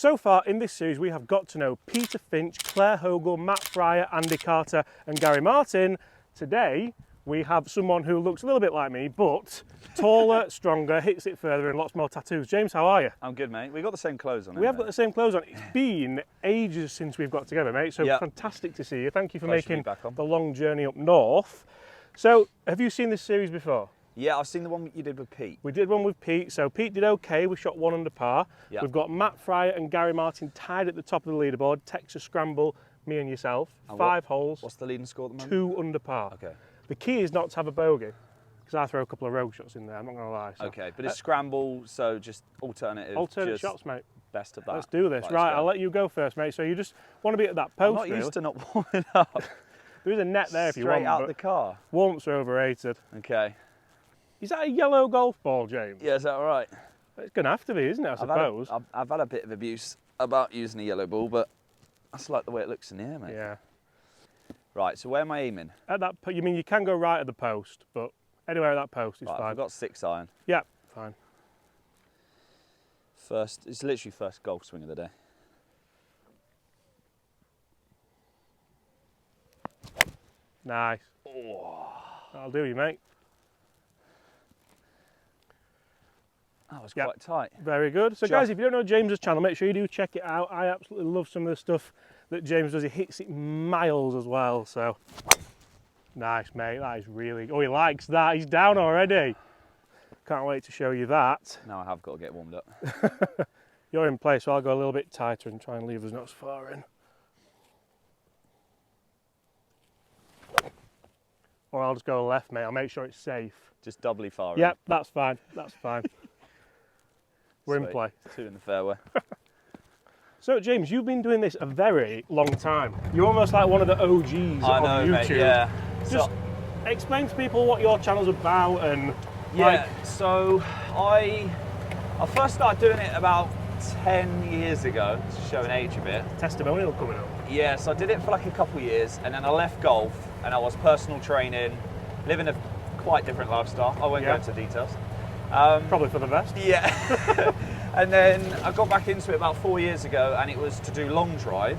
So far in this series we have got to know Peter Finch, Claire Hogle, Matt Fryer, Andy Carter and Gary Martin. Today we have someone who looks a little bit like me but taller, stronger, hits it further and lots more tattoos. James, how are you? I'm good, mate. We've got the same clothes on. We have got the same clothes on. It's been ages since we've got together, mate, so fantastic to see you. Thank you for making the long journey up north. So have you seen this series before? Yeah, I've seen the one you did with Pete. We did one with Pete, so Pete did okay, we shot 1 under par. Yep. We've got Matt Fryer and Gary Martin tied at the top of the leaderboard, Texas Scramble, me and yourself, and 5 holes. What's the leading score at the moment? 2 under par. Okay. The key is not to have a bogey, because I throw a couple of rogue shots in there, I'm not going to lie. So. Okay, but it's scramble, so just alternative. Alternate shots, mate. Best of that. Let's do this. Right, I'll let you go first, mate. So you just want to be at that post, I'm not used to not warming up. There is a net there if you want. Straight out the car. Warmths are overrated. Okay. Is that a yellow golf ball, James? Yeah, is that all right? It's going to have to be, isn't it, I suppose? I've had a bit of abuse about using a yellow ball, but that's like the way it looks in the air, mate. Yeah. Right, so where am I aiming? At that, you mean you can go right at the post, but anywhere at that post is fine. I've got 6 iron. Yeah, fine. It's literally first golf swing of the day. Nice. Oh. That'll do you, mate. That was quite tight. Very good. So guys, if you don't know James's channel, make sure you do check it out. I absolutely love some of the stuff that James does. He hits it miles as well, so. Nice, mate. That is really, oh, he likes that. He's down already. Can't wait to show you that. Now I have got to get warmed up. You're in place, so I'll go a little bit tighter and try and leave us not as far in. Or I'll just go left, mate. I'll make sure it's safe. Just doubly far in. Yep, that's fine. That's fine. We're in play. 2 in the fairway. So, James, you've been doing this a very long time. You're almost like one of the OGs on YouTube. Mate, yeah. Just explain to people what your channel's about and... Yeah, so I first started doing it about 10 years ago, to show an age a bit. Testimonial coming up. Yeah, so I did it for like a couple of years, and then I left golf, and I was personal training, living a quite different lifestyle. I won't go into details. Probably for the best. Yeah. And then I got back into it about 4 years ago, and it was to do long drive.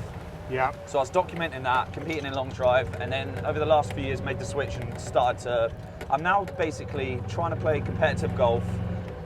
Yeah. So I was documenting that, competing in long drive, and then over the last few years made the switch and started to... I'm now basically trying to play competitive golf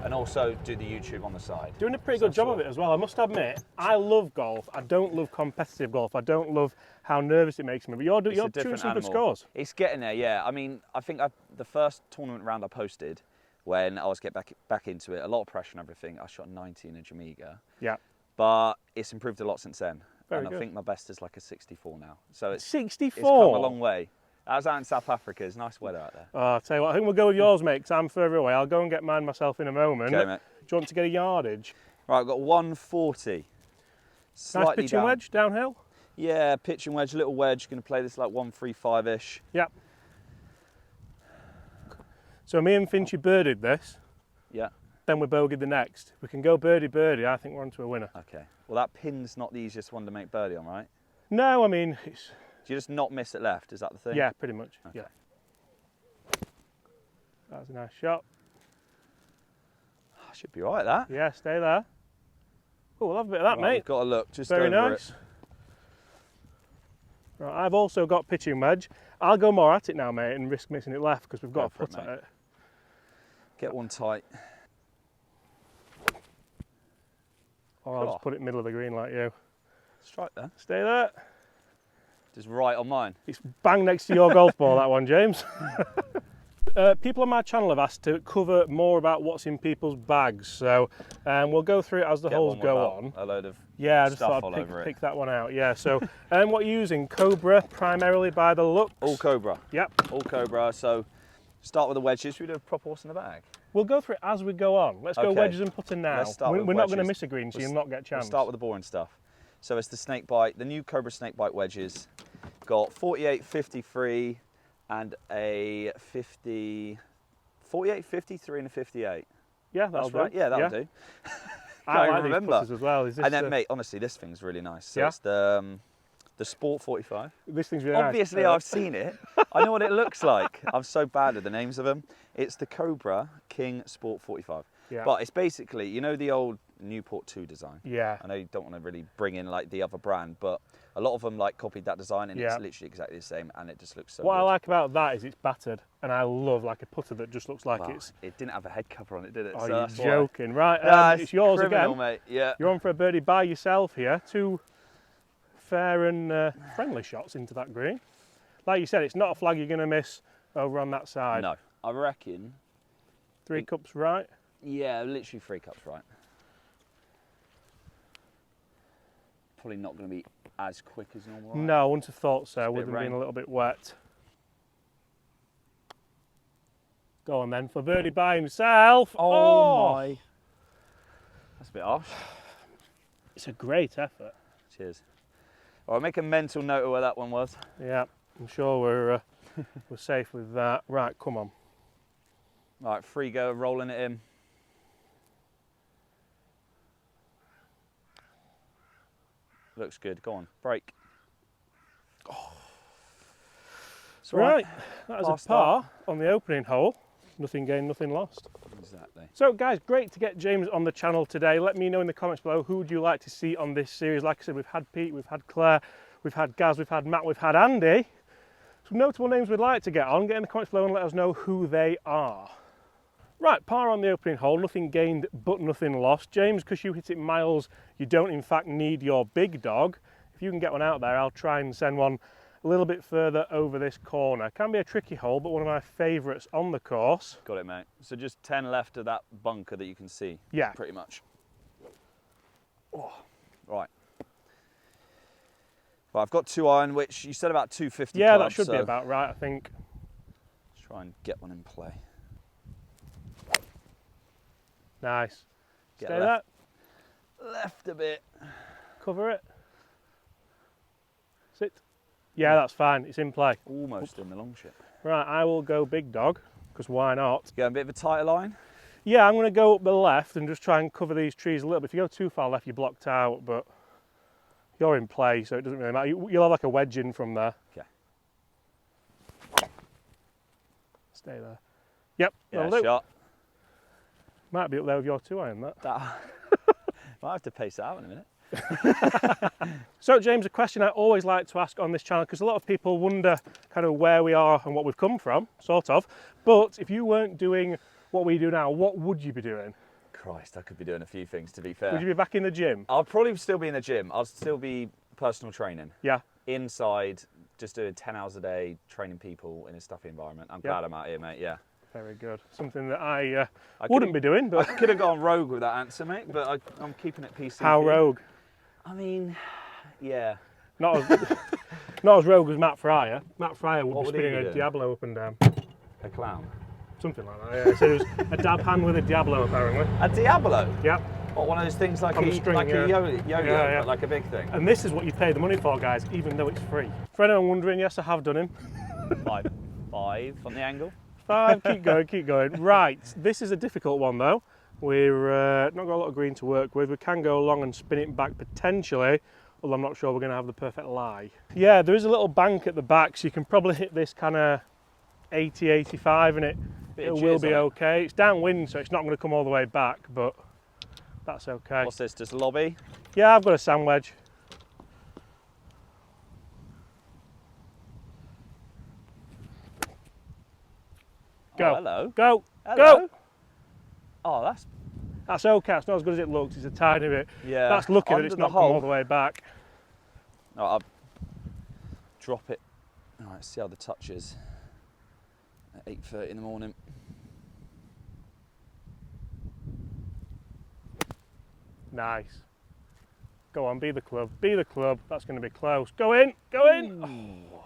and also do the YouTube on the side. Doing a pretty good job of it as well. I must admit, I love golf. I don't love competitive golf. I don't love how nervous it makes me. But you're doing some good scores. It's getting there, yeah. I mean, I think the first tournament round I posted, when I was getting back into it, a lot of pressure and everything, I shot 90 in a Jamaica. Yeah. But it's improved a lot since then. I think my best is like a 64 now. So it's 64? It's come a long way. I was out in South Africa. It's nice weather out there. Oh, I'll tell you what, I think we'll go with yours, mate, because I'm further away. I'll go and get mine myself in a moment. Okay, mate. Do you want to get a yardage? Right, I've got 140. Nice pitching wedge, downhill? Yeah, pitching wedge, little wedge. Going to play this like 135-ish. Yep. So me and Finchy birdied this. Yeah. Then we bogeyed the next. We can go birdie. I think we're on to a winner. Okay. Well, that pin's not the easiest one to make birdie on, right? No, I mean... Do you just not miss it left? Is that the thing? Yeah, pretty much. Okay. Yeah. That was a nice shot. Should be all right, that. Yeah, stay there. Oh, we'll have a bit of that, mate. We've got a look. Just very nice. Right, I've also got pitching wedge. I'll go more at it now, mate, and risk missing it left because we've got a putt at it. Get one tight. Or I'll just put it middle of the green like you. Strike there. Stay there. Just right on mine. It's bang next to your golf ball, that one, James. People on my channel have asked to cover more about what's in people's bags, so we'll go through it as the holes go on. A load of I just thought I'd pick that one out. Yeah, so what are you using? Cobra primarily by the looks? All Cobra. Yep. All Cobra. So start with the wedges. Should we do a proper horse in the bag? We'll go through it as we go on. Let's go wedges and putter now. We're not going to miss a green, so you'll not get a chance. We'll start with the boring stuff. So it's the snake bite, the new Cobra snake bite wedges. Got 48, 53 and a 50, 48, 53 and a 58. Yeah, that's right. Yeah, that'll do. I like these putters as well. And then, mate, honestly, this thing's really nice. So it's the Sport 45. This thing's really nice. Obviously, I've seen it. I know what it looks like. I'm so bad at the names of them. It's the Cobra King Sport 45. Yeah. But it's basically, you know the old Newport 2 design. Yeah. I know you don't want to really bring in like the other brand, but a lot of them like copied that design, and it's literally exactly the same, and it just looks so What good. I like about that is it's battered, and I love like a putter that just looks like it's... It didn't have a head cover on it, did it? Oh, so you're that's joking. Why. Right, it's yours criminal, again. mate. Yeah. You're on for a birdie by yourself here. 2 fair and friendly shots into that green. Like you said, it's not a flag you're going to miss over on that side. No, I reckon. 3 cups right? Yeah, literally 3 cups right. Probably not going to be as quick as normal. Right? No, I wouldn't have thought so, with them being a little bit wet. Go on then, for birdie by himself. Oh my. That's a bit harsh. It's a great effort. Cheers. All right, make a mental note of where that one was. Yeah, I'm sure we're safe with that. Right, come on. Right, free go, rolling it in. Looks good. Go on, break. Oh. Right. Right, that is a par on the opening hole. Nothing gained, nothing lost. Exactly. So guys, great to get James on the channel today. Let me know in the comments below who would you like to see on this series. Like I said, we've had Pete, we've had Claire, we've had Gaz, we've had Matt, we've had Andy. Some notable names we'd like to get on. Get in the comments below and let us know who they are. Right, par on the opening hole, nothing gained but nothing lost. James, because you hit it miles, you don't in fact need your big dog. If you can get one out there, I'll try and send one a little bit further over this corner. Can be a tricky hole, but one of my favourites on the course. Got it, mate. So just 10 left of that bunker that you can see. Yeah. Pretty much. Oh, right. Well, I've got 2 iron, which you said about 250 Yeah, clubs, that should be about right, I think. Let's try and get one in play. Nice. Get Stay left. there. Left a bit. Cover it. Sit. Yeah, that's fine. It's in play. Almost in the long ship. Right, I will go big dog, because why not? Get a bit of a tighter line. Yeah, I'm going to go up the left and just try and cover these trees a little bit. If you go too far left, you're blocked out, but you're in play, so it doesn't really matter. You'll have like a wedge in from there. Okay. Stay there. Yep. Yeah, shot. Might be up there with your 2 iron, that. Might have to pace that out in a minute. So James, a question I always like to ask on this channel, because a lot of people wonder kind of where we are and what we've come from, sort of. But if you weren't doing what we do now, what would you be doing? Christ, I could be doing a few things, to be fair. Would you be back in the gym? I'll probably still be in the gym. I'll still be personal training. Yeah. Inside, just doing 10 hours a day, training people in a stuffy environment. I'm glad I'm out here, mate, yeah. Very good. Something that I wouldn't be doing, but... I could have gone rogue with that answer, mate, but I'm keeping it PC. How rogue? I mean, yeah. Not as rogue as Matt Fryer. Matt Fryer would be spinning a Diablo up and down. A clown? Something like that, yeah. So it was a dab hand with a Diablo, apparently. A Diablo? Yep. What, one of those things like, a yo-yo, but like a big thing? And this is what you pay the money for, guys, even though it's free. For anyone wondering, yes, I have done him. 5 on the angle. 5, keep going, keep going. Right, this is a difficult one though. We're not got a lot of green to work with. We can go along and spin it back potentially, although I'm not sure we're going to have the perfect lie. Yeah, there is a little bank at the back, so you can probably hit this kind of 80, 85 and it will be okay. It's downwind, so it's not going to come all the way back, but that's okay. What's this, just lobby? Yeah, I've got a sand wedge. Go. Oh, hello. Go. Hello. Go. Oh, That's okay. It's not as good as it looks. It's a tiny bit. Yeah. That's lucky that it's not come all the way back. Oh, I'll drop it. All right, see how the touch is at 8:30 in the morning. Nice. Go on, be the club. Be the club. That's going to be close. Go in. Go in. Ooh.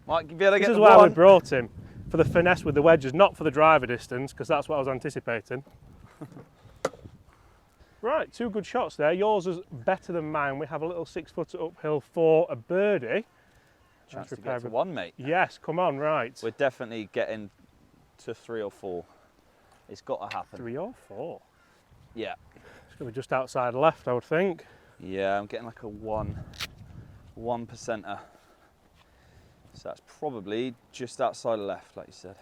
Might be able to get This is the why one. we brought him, for the finesse with the wedges, not for the driver distance, because that's what I was anticipating. Right, 2 good shots there. Yours is better than mine. We have a little 6-footer uphill for a birdie. Chance to get to 1, mate. Yes, come on, right. We're definitely getting to 3 or 4. It's got to happen. 3 or 4? Yeah. It's going to be just outside left, I would think. Yeah, I'm getting like a 1 percenter. So that's probably just outside of left, like you said.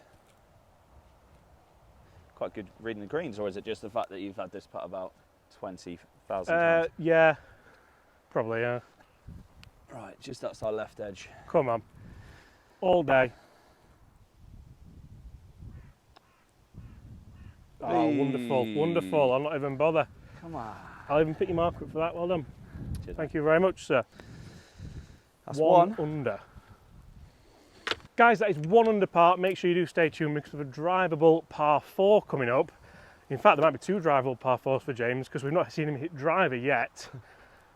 quite good reading the greens, or is it just the fact that you've had this putt about 20,000 times? Yeah, probably, yeah. Right, just outside left edge. Come on. All day. Oh, wonderful, wonderful. I'll not even bother. Come on. I'll even pick your mark up for that. Well done. Cheers, Thank you very much, sir. That's one under. Guys, that is 1 under par. Make sure you do stay tuned because of a drivable par 4 coming up. In fact, there might be 2 drivable par 4s for James because we've not seen him hit driver yet.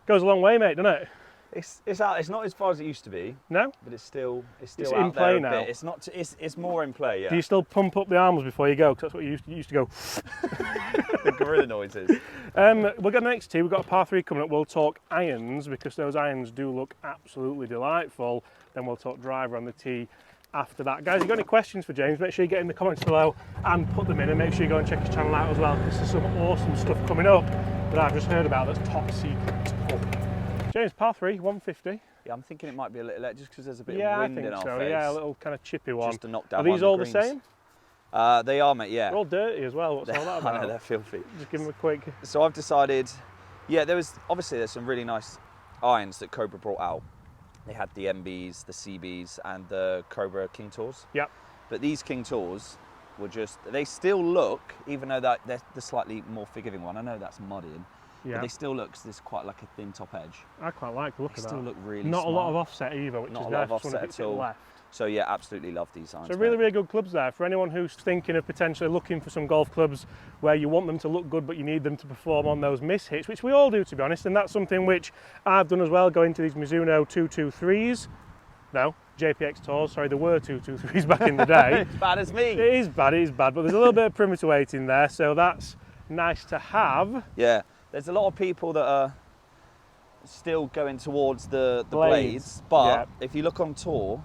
Goes a long way, mate, doesn't it? It's out. It's not as far as it used to be. No, but it's still out in play there a now. bit. It's not. It's more in play. Yeah. Do you still pump up the arms before you go? Because that's what you used to go. The gorilla noises. We've got the next 2. We've got a par 3 coming up. We'll talk irons because those irons do look absolutely delightful. Then we'll talk driver on the tee after that. Guys, if you've got any questions for James, make sure you get in the comments below and put them in, and make sure you go and check his channel out as well because there's some awesome stuff coming up that I've just heard about that's top secret. James, par 3, 150. Yeah, I'm thinking it might be a little just because there's a bit Yeah, of wind I think in our so. face. Yeah, a little kind of chippy one. Just to knock down. Are these all the same? They are, mate. Yeah. They're all dirty as well. What's all that about? I know, they're filthy. Just give them a quick. So I've decided. Yeah, there's some really nice irons that Cobra brought out. They had the MBs, the CBs, and the Cobra King Tours. Yep. But these King Tours were they still look, even though they're the slightly more forgiving one. I know that's muddying. Yeah. But they still look, this quite like a thin top edge. I quite like the look of that. They still look really Not smart. a lot of offset either, which Not is a nice. lot of offset at all. Left. So yeah, absolutely love these irons. So really, really good clubs there. For anyone who's thinking of potentially looking for some golf clubs where you want them to look good, but you need them to perform on those miss hits, which we all do, to be honest. And that's something which I've done as well, going to these Mizuno 223s. No, JPX Tours, sorry, there were 223s back in the day. It's bad as me. It is bad, but there's a little bit of perimeter weight in there, so that's nice to have. Yeah, there's a lot of people that are still going towards the blades, but yeah. If you look on tour,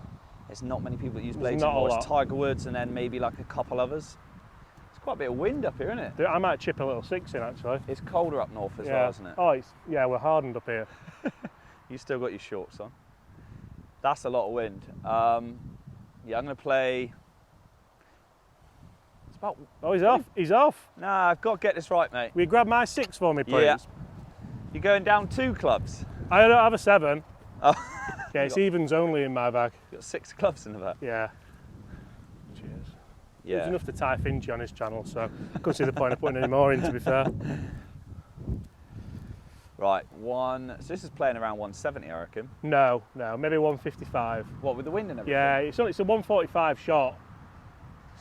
there's not many people that use blades not anymore. a lot. It's Tiger Woods and then maybe like a couple others. It's quite a bit of wind up here, isn't it? I might chip a little 6 in, actually. It's colder up north as well, isn't it? Oh, yeah, we're hardened up here. You still got your shorts on. That's a lot of wind. Yeah, I'm going to play. It's about. Oh, he's off. He's off. Nah, I've got to get this right, mate. Will you grab my 6 for me, please? Yeah. You're going down 2 clubs. I don't have a 7. Oh. Yeah, it's evens only in my bag. You've got 6 clubs in the back. Yeah. Cheers. Yeah. There's enough to tie Finch on his channel, so I couldn't see the point of putting any more in, to be fair. Right, so this is playing around 170, I reckon. No, maybe 155. What, with the wind and everything? Yeah, it's a 145 shot.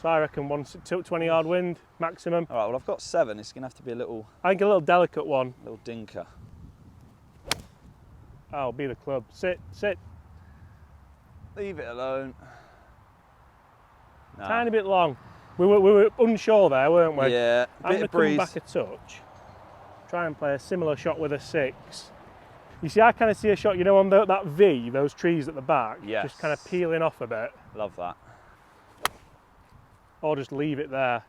So I reckon 20 yard wind maximum. All right, well I've got 7. It's going to have to be a little... I think a little delicate one. Little dinker. Oh, be the club. Sit. Leave it alone. Nah. Tiny bit long. We were unsure there, weren't we? Yeah, I'm bit of going to breeze. come back a touch. Try and play a similar shot with a 6. You see, I kind of see a shot, you know, on that V, those trees at the back, yes. just kind of peeling off a bit. Love that. Or just leave it there.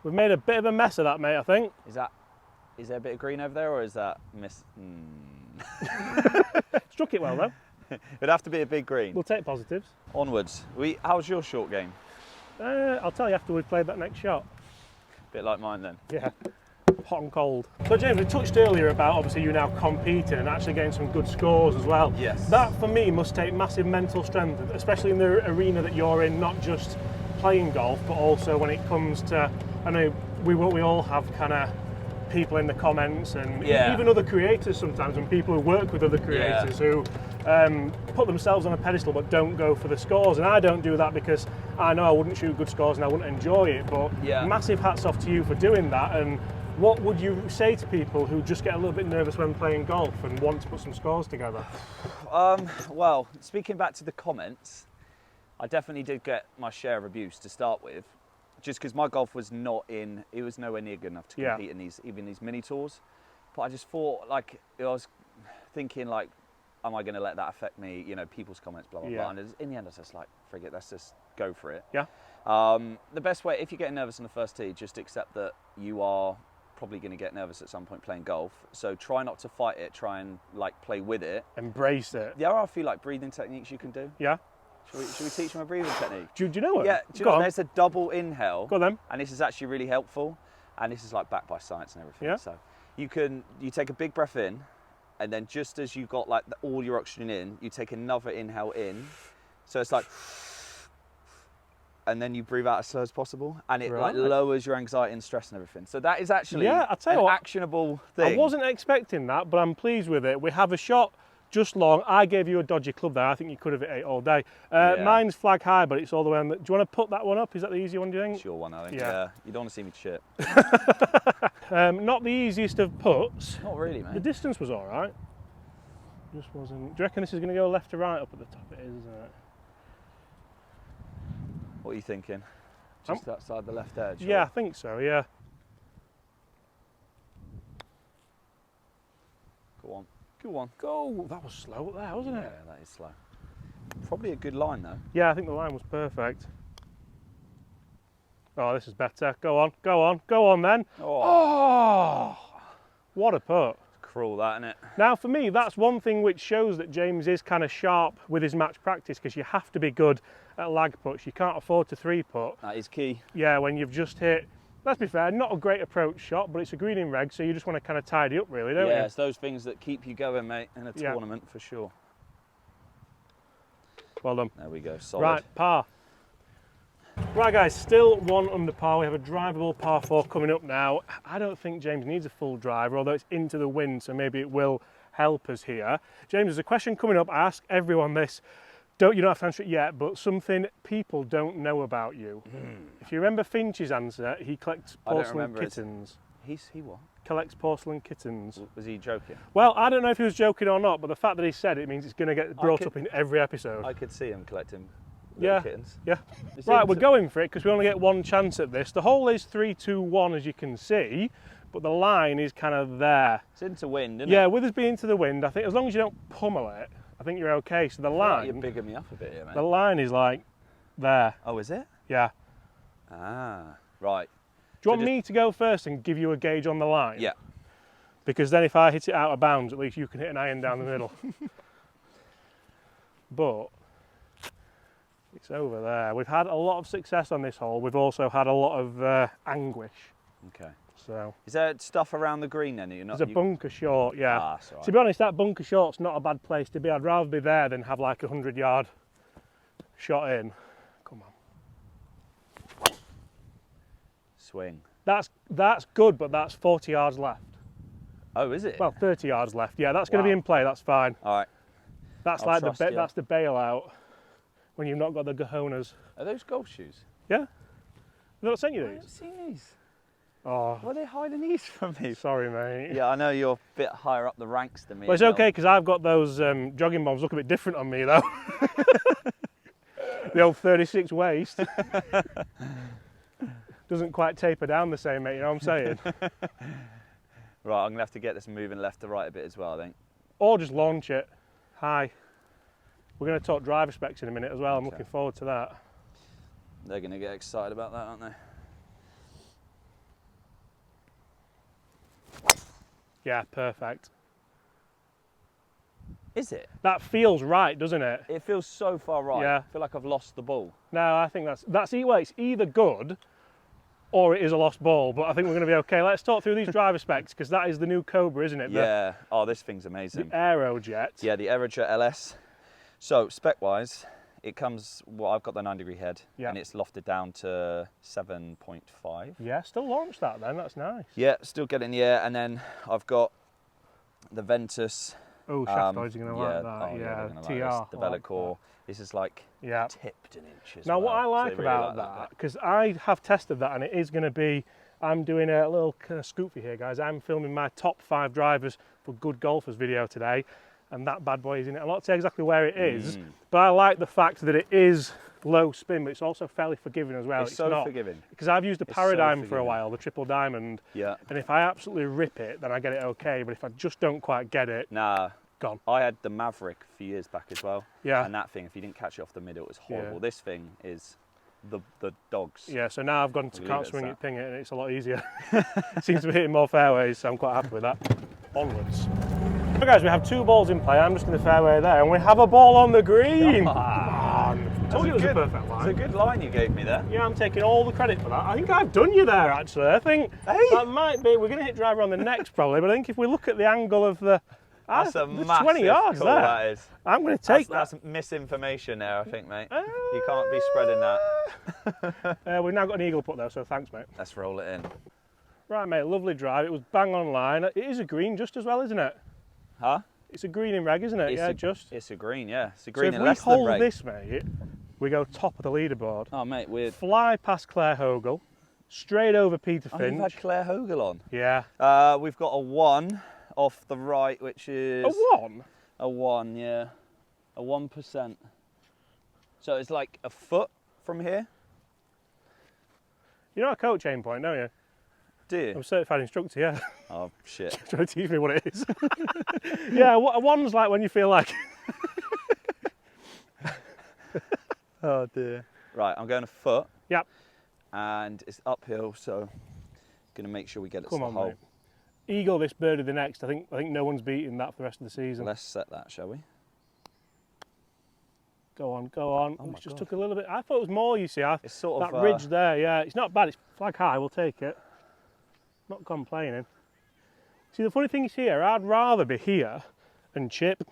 We've made a bit of a mess of that, mate, I think. Is there a bit of green over there, or is that Struck it well, though. It'd have to be a big green. We'll take positives. Onwards. How's your short game? I'll tell you after we've played that next shot. Bit like mine then. Yeah. Hot and cold. So James, we touched earlier about obviously you now competing and actually getting some good scores as well. Yes. That for me must take massive mental strength, especially in the arena that you're in, not just playing golf, but also when it comes to, I know we all have kind of people in the comments and even other creators sometimes, and people who work with other creators who put themselves on a pedestal but don't go for the scores. And I don't do that because I know I wouldn't shoot good scores and I wouldn't enjoy it, but massive hats off to you for doing that. And what would you say to people who just get a little bit nervous when playing golf and want to put some scores together? Well, speaking back to the comments, I definitely did get my share of abuse to start with, just because my golf was it was nowhere near good enough to compete in these mini tours. But I just thought, like, I was thinking, like, am I going to let that affect me? You know, people's comments, blah, blah, blah. And in the end, I was just like, frig it, let's just go for it. Yeah. The best way, if you're getting nervous on the first tee, just accept that you are probably going to get nervous at some point playing golf. So try not to fight it, try and, like, play with it. Embrace it. There are a few, like, breathing techniques you can do. Yeah. Should we teach them a breathing technique? Do you know it? Yeah, do you know there's a double inhale. Go on then. And this is actually really helpful. And this is like backed by science and everything. Yeah. So you take a big breath in, and then just as you've got like all your oxygen in, you take another inhale in. So it's like, and then you breathe out as slow as possible, and it like lowers your anxiety and stress and everything. So that is actually I'll tell you what, actionable thing. I wasn't expecting that, but I'm pleased with it. We have a shot just long. I gave you a dodgy club there. I think you could have hit it all day. Mine's flag high, but it's all the way on. Do you want to put that one up? Is that the easy one, do you think? It's your one, I think. Yeah. You don't want to see me chip. Not the easiest of puts. Not really, mate. The distance was all right. Just wasn't. Do you reckon this is going to go left to right up at the top? It is, isn't it? What are you thinking? Just outside the left edge? Yeah, I think so, yeah. Go on. Go on. Go! That was slow up there, wasn't it? Yeah, that is slow. Probably a good line, though. Yeah, I think the line was perfect. Oh, this is better. Go on, go on, go on then. Oh! What a putt. Cruel, that, isn't it? Now, for me, that's one thing which shows that James is kind of sharp with his match practice, because you have to be good at lag puts. You can't afford to 3-putt. That is key. Yeah, when you've just hit, let's be fair, not a great approach shot, but it's a green in reg, so you just want to kind of tidy up, really, don't you? Yeah, it's those things that keep you going, mate, in a tournament, for sure. Well done. There we go, solid. Right, par. Right, guys, still 1 under par. We have a drivable par 4 coming up now. I don't think James needs a full driver, although it's into the wind, so maybe it will help us here. James, there's a question coming up. I ask everyone this. You don't have to answer it yet, but something people don't know about you. If you remember Finch's answer, he collects porcelain kittens. He what? Collects porcelain kittens. Was he joking? Well, I don't know if he was joking or not, but the fact that he said it means it's going to get brought up in every episode. I could see him collecting kittens. Yeah. Right, we're going for it because we only get one chance at this. The hole is 3-2-1, as you can see, but the line is kind of there. It's into wind, isn't it? Yeah, with us being to the wind, I think as long as you don't pummel it, I think you're okay. So the line... You're bigging me up a bit here, mate. The line is like there. Oh, is it? Yeah. Ah, right. Do you want me to go first and give you a gauge on the line? Yeah. Because then if I hit it out of bounds, at least you can hit an iron down the middle. But it's over there. We've had a lot of success on this hole. We've also had a lot of anguish. Okay. So is there stuff around the green then? There's a bunker short, yeah. Ah, that's all right. To be honest, that bunker short's not a bad place to be. I'd rather be there than have like a 100-yard shot in. Come on. Swing. That's good, but that's 40 yards left. Oh, is it? Well, 30 yards left. Yeah, that's going to be in play. That's fine. All right. That's like that's the bailout when you've not got the cojones. Are those golf shoes? Yeah. They've not sent you I these? haven't seen these. Oh. Why are they hiding these from me? Sorry, mate. Yeah, I know you're a bit higher up the ranks than me. Well, it's okay because I've got those jogging bombs look a bit different on me though. The old 36 waist. Doesn't quite taper down the same, mate, you know what I'm saying? Right, I'm going to have to get this moving left to right a bit as well, I think. Or just launch it high. We're going to talk driver specs in a minute as well. I'm looking forward to that. They're going to get excited about that, aren't they? Yeah, perfect. Is it? That feels right, doesn't it? It feels so far right. Yeah. I feel like I've lost the ball. No, I think it's either good or it is a lost ball, but I think we're going to be okay. Let's talk through these driver specs because that is the new Cobra, isn't it? Yeah. Oh, this thing's amazing. The Aerojet. Yeah, the Aerojet LS. So spec-wise, it comes. Well, I've got the 9-degree head, and it's lofted down to 7.5. Yeah, still launched that then. That's nice. Yeah, still getting the air, and then I've got the Ventus. Oh, shaft noise, you're going to like that. Oh, yeah, TR. Like the Velvet Core. This is like tipped an inch as now, well. what I like really about that, because I have tested that and it is going to be, I'm doing a little kind of scoop for you here, guys. I'm filming my top 5 drivers for Good Golfers video today, and that bad boy is in it. I'm not saying exactly where it is, but I like the fact that it is low spin, but it's also fairly forgiving as well. It's so not, forgiving. Because I've used a Paradigm for a while, the triple diamond, and if I absolutely rip it, then I get it okay, but if I just don't quite get it, gone. I had the Maverick a few years back as well. Yeah. And that thing, if you didn't catch it off the middle, it was horrible. Yeah. This thing is the dogs. Yeah, so now I've gone to can't swing it, ping it, and it's a lot easier. Seems to be hitting more fairways, so I'm quite happy with that. Onwards. So guys, we have 2 balls in play. I'm just in the fairway there, and we have a ball on the green. Come on. Told you it was a perfect line. It's a good line you gave me there. Yeah, I'm taking all the credit for that. I think I've done you there, actually. I think that might be, we're going to hit driver on the next probably, but I think if we look at the angle of the, that's a massive 20 yards call there. That is. I'm going to take that. That's misinformation there, I think, mate. You can't be spreading that. We've now got an eagle put there, so thanks, mate. Let's roll it in. Right, mate, lovely drive. It was bang on line. It is a green just as well, isn't it? Huh? It's a green in reg, isn't it? It's a green, yeah. It's a green in less than reg. So if we hold this, mate, we go top of the leaderboard. Oh, mate, we're... Fly past Claire Hogle, straight over Peter Finch. You've had Claire Hogle on? Yeah. We've got a 1 off the right, which is... A 1? A 1, yeah. A 1%. So it's like a foot from here. You know a coach aim point, don't you? Do you? I'm a certified instructor, yeah. Oh, shit. Trying to teach me what it is. Yeah, a 1's like when you feel like... Oh, dear. Right, I'm going a foot. Yep. And it's uphill, so going to make sure we get it to the hole. Mate. Eagle this birdie the next. I think no one's beating that for the rest of the season. Let's set that, shall we? Go on, go on. Oh, it just took a little bit. I thought it was more, you see. It's sort of... That ridge there, yeah. It's not bad. It's flag high. We'll take it. Not complaining. See, the funny thing is here, I'd rather be here and chip.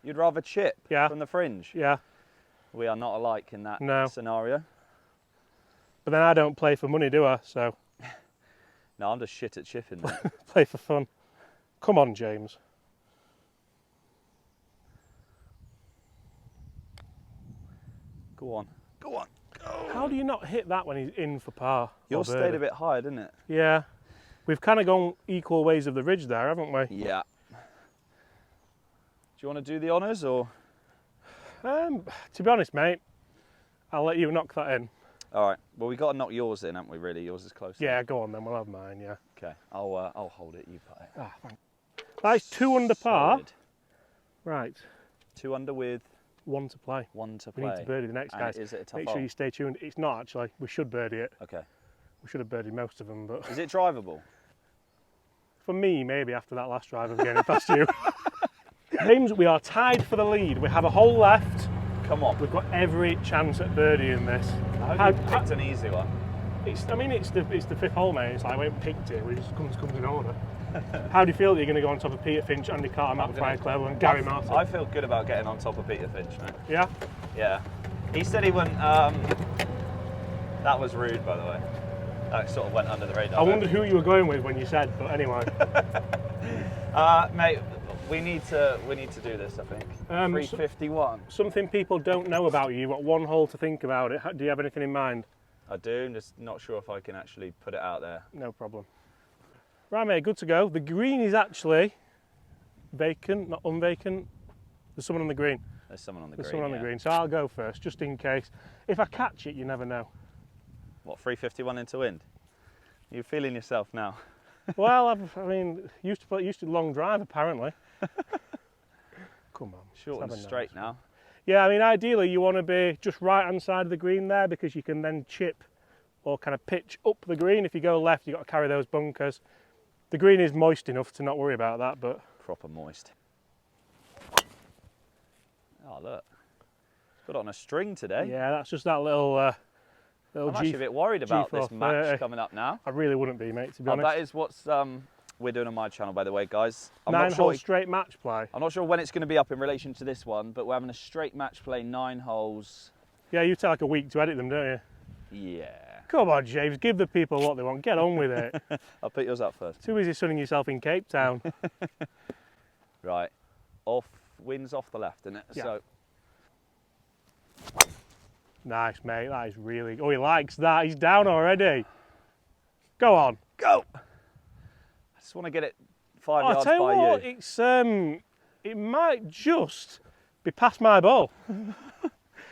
You'd rather chip from the fringe? Yeah. We are not alike in that scenario. But then I don't play for money, do I? So. No, I'm just shit at chipping, mate. Play for fun. Come on, James. Go on. Go on. Go. How do you not hit that when he's in for par? Yours stayed a bit higher, didn't it? Yeah. We've kind of gone equal ways of the ridge there, haven't we? Yeah. Do you want to do the honours or? To be honest, mate, I'll let you knock that in. All right. Well, we've got to knock yours in, haven't we, really? Yours is closer. Yeah, go on then. We'll have mine, yeah. Okay. I'll hold it. You put it. Ah, thanks. That's 2 under par. Solid. Right. 2 under with... 1 to play. 1 to play. We need to birdie the next, guys. Is it a tough Make sure you stay tuned. It's not, actually. We should birdie it. Okay. We should have birdied most of them, but... Is it drivable? For me, maybe, after that last drive of getting past you. James, we are tied for the lead. We have a hole left. Come on. We've got every chance at birdieing this. I hope you picked an easy one. It's the 5th hole, mate. It's like we haven't picked it. We just comes in order. How do you feel that you're going to go on top of Peter Finch, Andy Carter, Matt Fireclare and Gary Martin? I feel good about getting on top of Peter Finch, mate. Yeah? Yeah. He said he wouldn't... that was rude, by the way. That sort of went under the radar. I wondered who you were going with when you said, but anyway. Mate, we need to do this, I think. 351. Something people don't know about you. You've got 1 hole to think about it. Do you have anything in mind? I do. I'm just not sure if I can actually put it out there. No problem. Right, mate, good to go. The green is actually vacant, not unvacant. There's someone on the green. There's someone on the green. There's someone on the green, so I'll go first, just in case. If I catch it, you never know. What, 351 into wind? You're feeling yourself now. Well, used to long drive apparently. Come on. Short and straight now. Yeah, I mean, ideally you want to be just right hand side of the green there because you can then chip or kind of pitch up the green. If you go left, you've got to carry those bunkers. The green is moist enough to not worry about that, but... Proper moist. Oh, look. Got it on a string today. Yeah, that's just that little I'm actually a bit worried about this match coming up now. I really wouldn't be, mate, to be honest. That is what's we're doing on my channel, by the way, guys. I'm 9 not sure hole straight match play. I'm not sure when it's going to be up in relation to this one, but we're having a straight match play, 9 holes. Yeah, you take like a week to edit them, don't you? Yeah. Come on, James, give the people what they want. Get on with it. I'll put yours up first. Too easy sunning yourself in Cape Town. Right. Wind's off the left, isn't it? Yeah. So. Nice, mate. That is really... Oh, he likes that. He's down already. Go on. Go! I just want to get it 5 yards by you. I'll tell you what, it's, it might just be past my ball.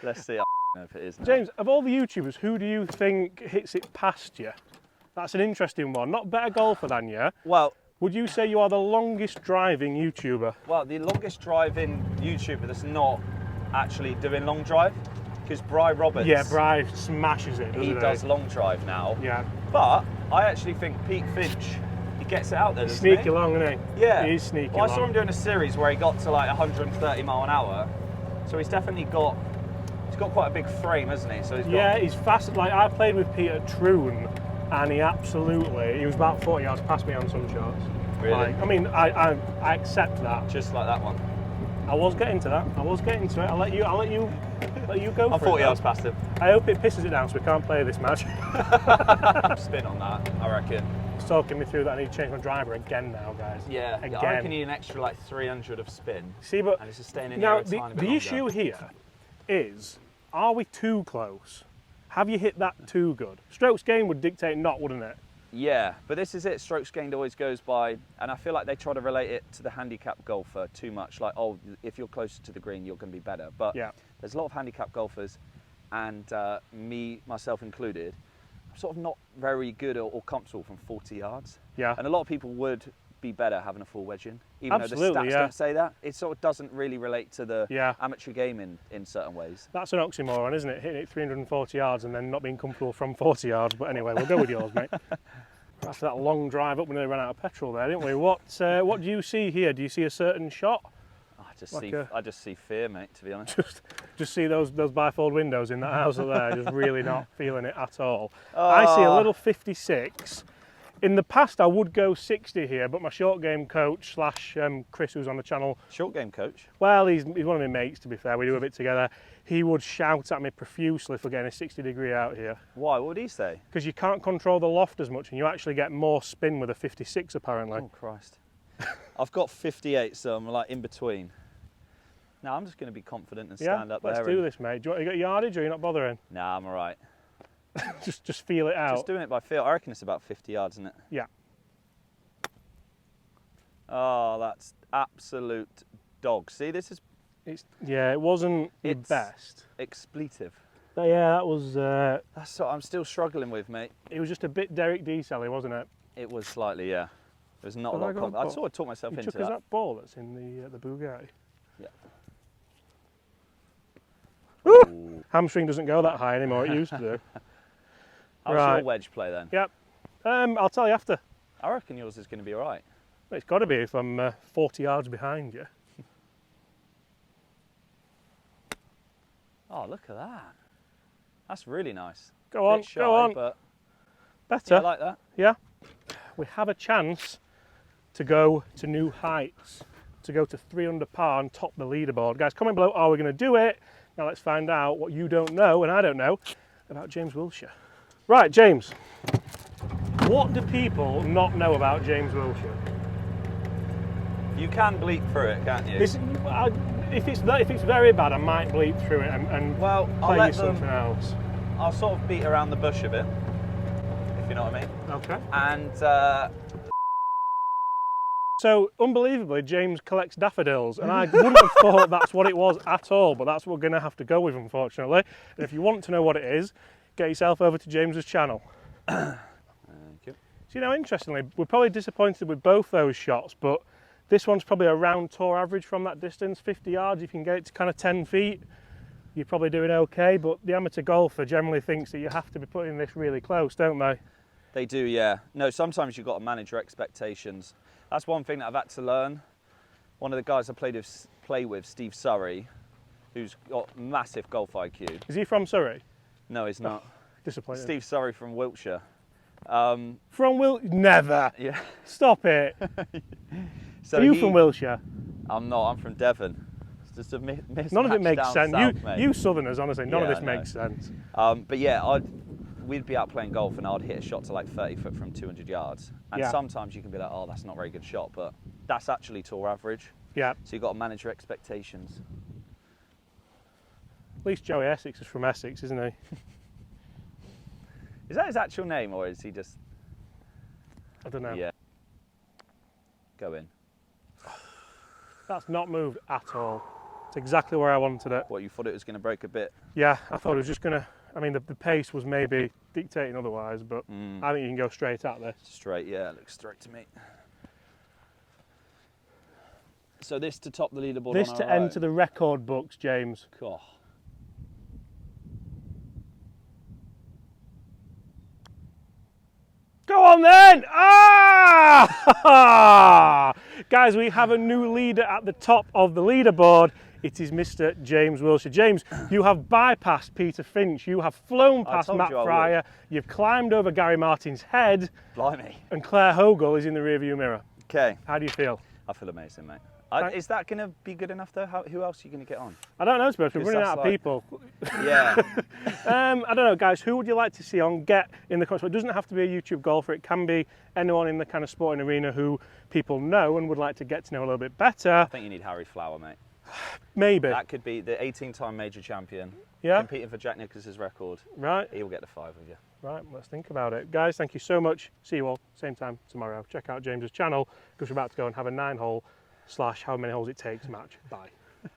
Let's see if it is now. James, of all the YouTubers, who do you think hits it past you? That's an interesting one. Not better golfer than you. Well... Would you say you are the longest driving YouTuber? Well, the longest driving YouTuber that's not actually doing long drive, because Bry Roberts... Yeah, Bry smashes it, He does long drive now. Yeah. But I actually think Pete Finch, he gets it out there, doesn't Sneaky long, isn't he? Yeah. He is sneaky long. long. I saw him doing a series where he got to like 130 mile an hour. So he's definitely got He's got quite a big frame, hasn't he? So he's fast. Like, I played with Peter Troon, and he was about 40 yards past me on some shots. Really? Like, I mean, I accept that. Just like that one. I was getting to that. I'll let you go. I'm 40 yards past him. I hope it pisses it down so we can't play this match. Spin on that, I reckon. It's talking me through that I need to change my driver again now, guys. Yeah, again. I reckon you need an extra like 300 of spin. See, but and it's just staying in now here a tiny bit the longer. issue here is, are we too close? Have you hit that too good? Strokes gained would dictate not, wouldn't it? Yeah, but this is it. Strokes gained always goes by, and I feel like they try to relate it to the handicap golfer too much. Like, oh, if you're closer to the green, you're going to be better. But there's a lot of handicap golfers, and myself included, I'm sort of not very good or comfortable from 40 yards. Yeah. And a lot of people would be better having a full wedge in, even though the stats don't say that. It sort of doesn't really relate to the amateur game in certain ways. That's an oxymoron, isn't it? Hitting it 340 yards and then not being comfortable from 40 yards. But anyway, we'll go with yours, mate. After that long drive up, we nearly ran out of petrol there, didn't we? What do you see here? Do you see a certain shot? I just see fear, mate, to be honest. Just see those bifold windows in that house up there, just really not feeling it at all. I see a little 56. In the past, I would go 60 here, but my short game coach / Chris, who's on the channel. Short game coach? Well, he's one of my mates, to be fair. We do a bit together. He would shout at me profusely for getting a 60 degree out here. Why? What would he say? Because you can't control the loft as much, and you actually get more spin with a 56, apparently. Oh, Christ. I've got 58, so I'm like in between. No, I'm just going to be confident and stand up there. Let's do this, mate. Do you got yardage, or are you not bothering? Nah, I'm all right. just feel it out. Just doing it by feel. I reckon it's about 50 yards, isn't it? Yeah. Oh, that's absolute dog. See, this is... it wasn't the best. Expletive. But yeah, that was... That's what I'm still struggling with, mate. It was just a bit Derek D-Sally, wasn't it? It was slightly, yeah. There's not a lot of... I sort of talked myself into that. Is that ball that's in the Bugatti? Yeah. Hamstring doesn't go that high anymore, it used to do. How's your wedge play then? Yep. I'll tell you after. I reckon yours is going to be all right. It's got to be if I'm 40 yards behind you. Oh, look at that. That's really nice. Go on, go on. But better. Yeah, I like that. Yeah. We have a chance to go to new heights, to go to 3 under par and top the leaderboard. Guys, comment below, are we going to do it? Now let's find out what you don't know, and I don't know, about James Wiltshere. Right, James. What do people not know about James Wiltshere? You can bleep through it, can't you? If it's very bad, I might bleep through it and play you something else. I'll sort of beat around the bush a bit, if you know what I mean. Okay. And so, unbelievably, James collects daffodils, and I wouldn't have thought that's what it was at all, but that's what we're going to have to go with, unfortunately. And if you want to know what it is, get yourself over to James's channel. Thank you. So, you know, interestingly, we're probably disappointed with both those shots, but this one's probably a round tour average from that distance, 50 yards. If you can get it to kind of 10 feet, you're probably doing okay, but the amateur golfer generally thinks that you have to be putting this really close, don't they? They do, yeah. No, sometimes you've got to manage your expectations. That's one thing that I've had to learn. One of the guys I play with, Steve Surrey, who's got massive golf IQ. Is he from Surrey? No, he's not. Disappointing. Steve Surrey from Wiltshire. Never. Yeah. Stop it. So Are you from Wiltshire? I'm not. I'm from Devon. It's just a mismatch. None of it makes sense. South, you Southerners, honestly, none of this makes sense. But yeah, we'd be out playing golf and I'd hit a shot to like 30 foot from 200 yards. And sometimes you can be like, oh, that's not a very good shot, but that's actually tour average. Yeah. So you've got to manage your expectations. At least Joey Essex is from Essex, isn't he? Is that his actual name or is he just... I don't know. Yeah. Go in. That's not moved at all. It's exactly where I wanted it. What, you thought it was going to break a bit? Yeah, I thought it was just going to... I mean, the pace was maybe dictating otherwise, but I think you can go straight at this. Straight, yeah, it looks straight to me. So this to top the leaderboard. This to enter the record books, James. Oh. Go on then! Ah! Guys, we have a new leader at the top of the leaderboard. It is Mr. James Wiltshere. James, you have bypassed Peter Finch. You have flown past Matt Fryer. You've climbed over Gary Martin's head. Blimey. And Claire Hogle is in the rearview mirror. Okay. How do you feel? I feel amazing, mate. Is that going to be good enough, though? Who else are you going to get on? I don't know, we're running out of people. Yeah. I don't know, guys. Who would you like to see on? Get in the comments. It doesn't have to be a YouTube golfer. It can be anyone in the kind of sporting arena who people know and would like to get to know a little bit better. I think you need Harry Flower, mate. Maybe. That could be the 18-time major champion. Yeah. Competing for Jack Nicklaus's record. Right. He'll get the 5 with you. Right, let's think about it. Guys, thank you so much. See you all same time tomorrow. Check out James's channel because we're about to go and have a 9-hole / however many holes it takes match. Bye.